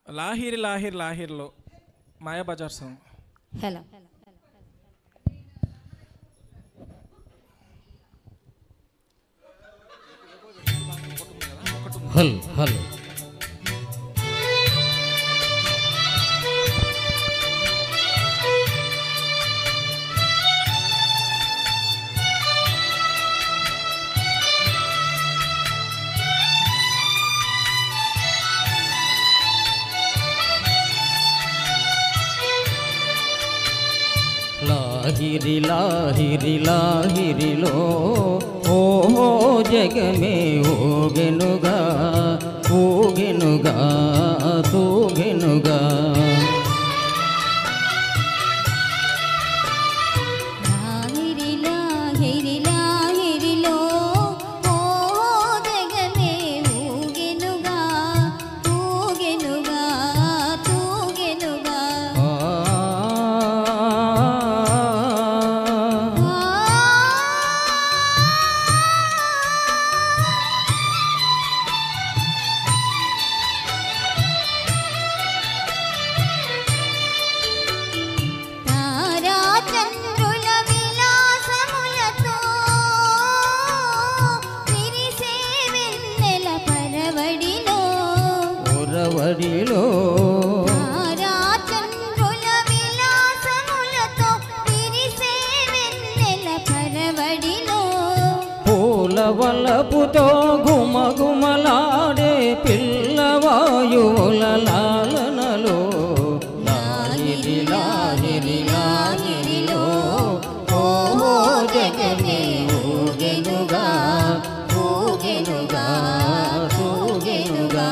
Lahiri లాహిర్ లాహిర్లో Mayabazar song. Hello హల్ హల్ లాహిరి లాహిరి లాహిరిలో ఓహో జగమే ఊగెనుగా ఊగెనుగా తూగెనుగా. లాహిరి లాహిరి లాహిరిలో ఓ జగమే ఊగెనుగా ఊగెనుగా తూగెనుగా. వడిలో తారాచంద్రుల విలాసములతో విరిసే వెన్నెల పరవడిలో పూల వలపుతో గుమగుమలాడే పిల్లవాయువుల లాలనలో. లాహిరి లాహిరి లాహిరిలో ఓహో జగమే ఊగెనుగా ఊగెనుగా తూగెనుగా.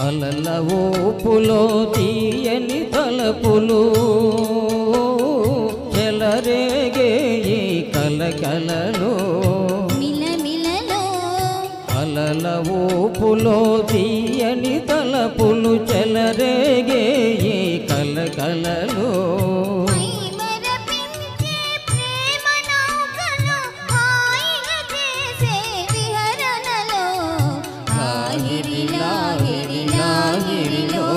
అలల ఊపులో తీయని తలపులు చెలరేగే ఈ కలకలలో మిలమిలలో. అలల ఊపులో తీయని తలపులు చెలరేగే ఈ కలకలలో. లాహిరి లాహిరి లాహిరిలో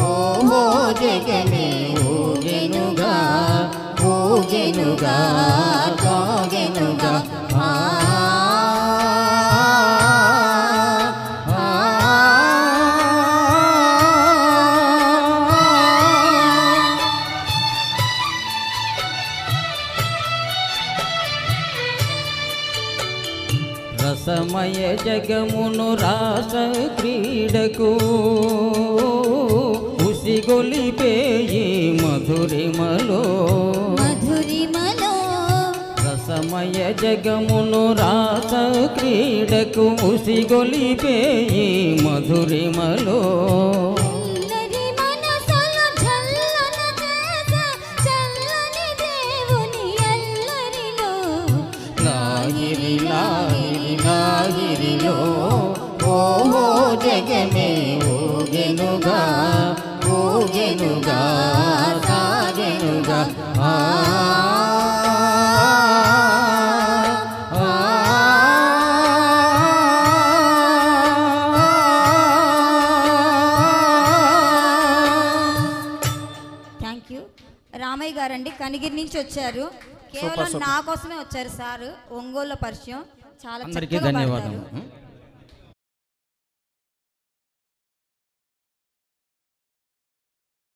ఓహో జగమే ఊగెనుగా ఊగెనుగా తాగెనుగా. రసమయ జగమును రాస క్రీడకు ఉసిగొలిపేయి మధురిమలో మధురిమలో. రసమయ జగమును రాస క్రీడకు ఉసిగొలిపేయి మధురిమలో. లాహిరి లాహిరి లాహిరిలో ఓహో జగమే ఊగెనుగా ఊగెనుగా సాగెనుగా. Thank you. రామయ్య గారండి కనిగిరి నుంచి వచ్చారు. కేవలం నా కోసమే వచ్చారు సారు. ఒంగోలు పరిచయం చాలా అందరికీ చక్కగా ధన్యవాదాలు. పాడతారు.